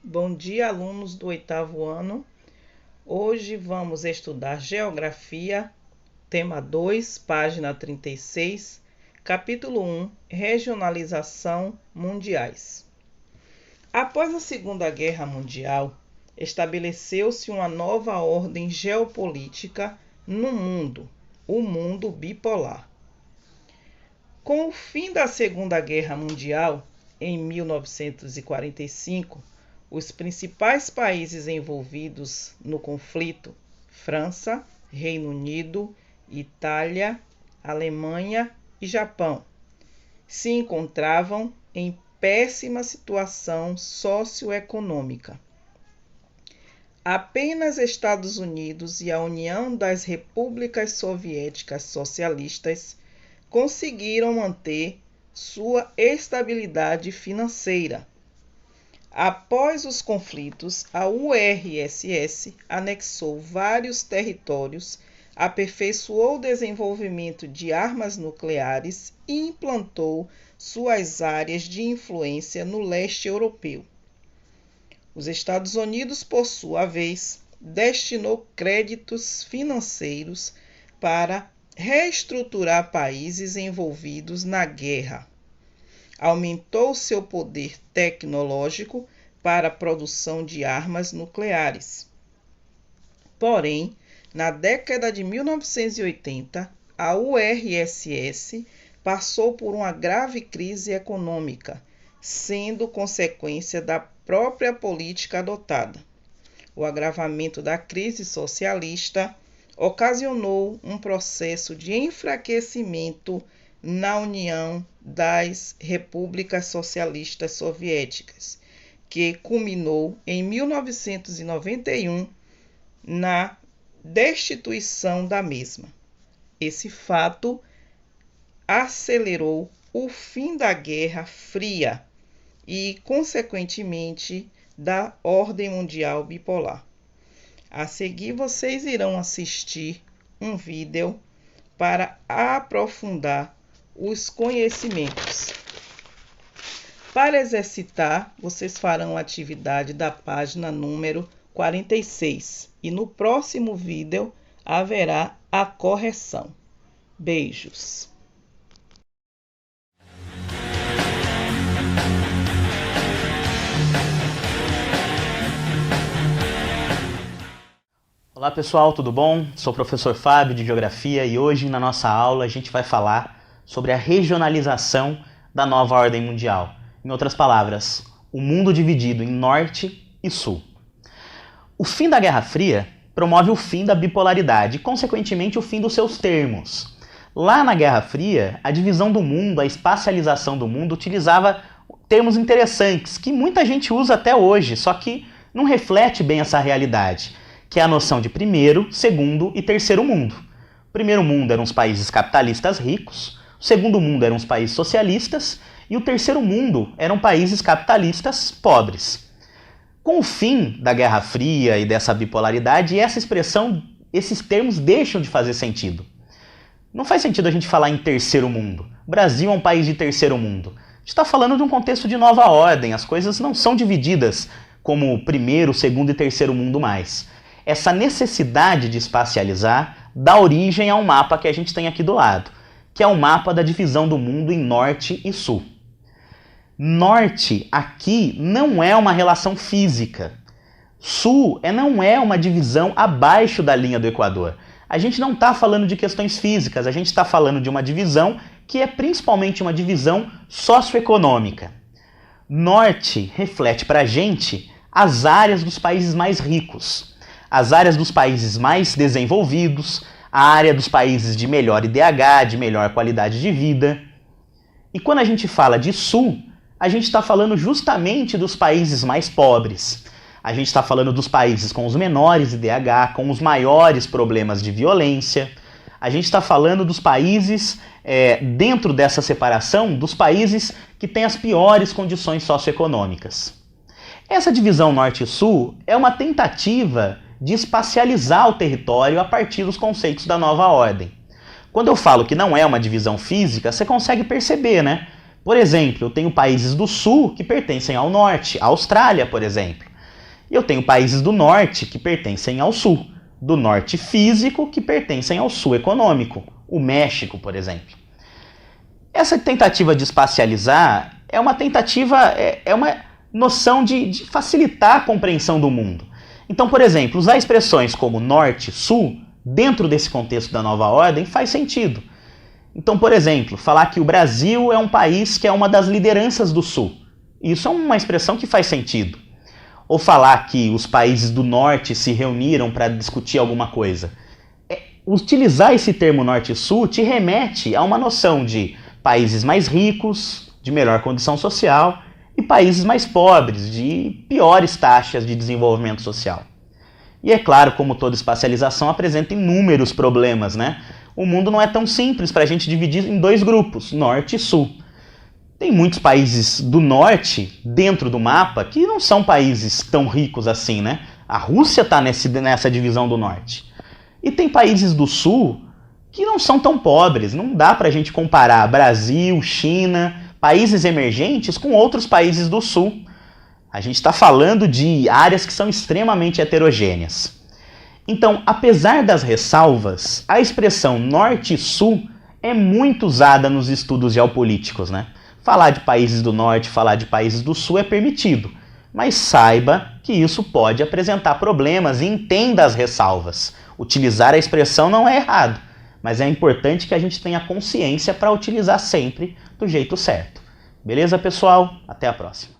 Bom dia, alunos do oitavo ano. Hoje vamos estudar Geografia, tema 2, página 36, capítulo 1, Regionalização Mundiais. Após a Segunda Guerra Mundial, estabeleceu-se uma nova ordem geopolítica no mundo, o mundo bipolar. Com o fim da Segunda Guerra Mundial, em 1945, os principais países envolvidos no conflito, França, Reino Unido, Itália, Alemanha e Japão, se encontravam em péssima situação socioeconômica. Apenas Estados Unidos e a União das Repúblicas Soviéticas Socialistas conseguiram manter sua estabilidade financeira. Após os conflitos, a URSS anexou vários territórios, aperfeiçoou o desenvolvimento de armas nucleares e implantou suas áreas de influência no leste europeu. Os Estados Unidos, por sua vez, destinou créditos financeiros para reestruturar países envolvidos na guerra. Aumentou seu poder tecnológico para a produção de armas nucleares. Porém, na década de 1980, a URSS passou por uma grave crise econômica, sendo consequência da própria política adotada. O agravamento da crise socialista ocasionou um processo de enfraquecimento na União das Repúblicas Socialistas Soviéticas, que culminou em 1991 na destituição da mesma. Esse fato acelerou o fim da Guerra Fria e, consequentemente, da ordem mundial bipolar. A seguir, vocês irão assistir um vídeo para aprofundar os conhecimentos. Para exercitar, vocês farão a atividade da página número 46 e no próximo vídeo haverá a correção. Beijos! Olá pessoal, tudo bom? Sou o professor Fábio de Geografia e hoje na nossa aula a gente vai falar sobre a regionalização da nova ordem mundial. Em outras palavras, o mundo dividido em norte e sul. O fim da Guerra Fria promove o fim da bipolaridade e, consequentemente, o fim dos seus termos. Lá na Guerra Fria, a divisão do mundo, a espacialização do mundo utilizava termos interessantes que muita gente usa até hoje, só que não reflete bem essa realidade, que é a noção de primeiro, segundo e terceiro mundo. O primeiro mundo eram os países capitalistas ricos, o segundo mundo eram os países socialistas e o terceiro mundo eram países capitalistas pobres. Com o fim da Guerra Fria e dessa bipolaridade, essa expressão, esses termos deixam de fazer sentido. Não faz sentido a gente falar em terceiro mundo. O Brasil é um país de terceiro mundo. A gente está falando de um contexto de nova ordem, as coisas não são divididas como primeiro, segundo e terceiro mundo mais. Essa necessidade de espacializar dá origem a um mapa que a gente tem aqui do lado, que é o mapa da divisão do mundo em norte e sul. Norte aqui não é uma relação física. Sul não é uma divisão abaixo da linha do Equador. A gente não está falando de questões físicas, a gente está falando de uma divisão que é principalmente uma divisão socioeconômica. Norte reflete para a gente as áreas dos países mais ricos, as áreas dos países mais desenvolvidos, a área dos países de melhor IDH, de melhor qualidade de vida. E quando a gente fala de sul, a gente está falando justamente dos países mais pobres. A gente está falando dos países com os menores IDH, com os maiores problemas de violência. A gente está falando dos países, dentro dessa separação, dos países que têm as piores condições socioeconômicas. Essa divisão norte e sul é uma tentativa de espacializar o território a partir dos conceitos da nova ordem. Quando eu falo que não é uma divisão física, você consegue perceber, né? Por exemplo, eu tenho países do sul que pertencem ao norte, a Austrália, por exemplo. E eu tenho países do norte que pertencem ao sul, do norte físico que pertencem ao sul econômico, o México, por exemplo. Essa tentativa de espacializar é uma noção de facilitar a compreensão do mundo. Então, por exemplo, usar expressões como norte, sul, dentro desse contexto da nova ordem, faz sentido. Então, por exemplo, falar que o Brasil é um país que é uma das lideranças do sul. Isso é uma expressão que faz sentido. Ou falar que os países do norte se reuniram para discutir alguma coisa. Utilizar esse termo norte e sul te remete a uma noção de países mais ricos, de melhor condição social, e países mais pobres, de piores taxas de desenvolvimento social. E é claro, como toda espacialização apresenta inúmeros problemas, né? O mundo não é tão simples para a gente dividir em dois grupos, norte e sul. Tem muitos países do norte, dentro do mapa, que não são países tão ricos assim, né? A Rússia está nessa divisão do norte. E tem países do sul que não são tão pobres. Não dá para a gente comparar Brasil, China, países emergentes com outros países do sul. A gente está falando de áreas que são extremamente heterogêneas. Então, apesar das ressalvas, a expressão norte e sul é muito usada nos estudos geopolíticos, né? Falar de países do norte, falar de países do sul é permitido, mas saiba que isso pode apresentar problemas e entenda as ressalvas. Utilizar a expressão não é errado, mas é importante que a gente tenha consciência para utilizar sempre do jeito certo. Beleza, pessoal? Até a próxima.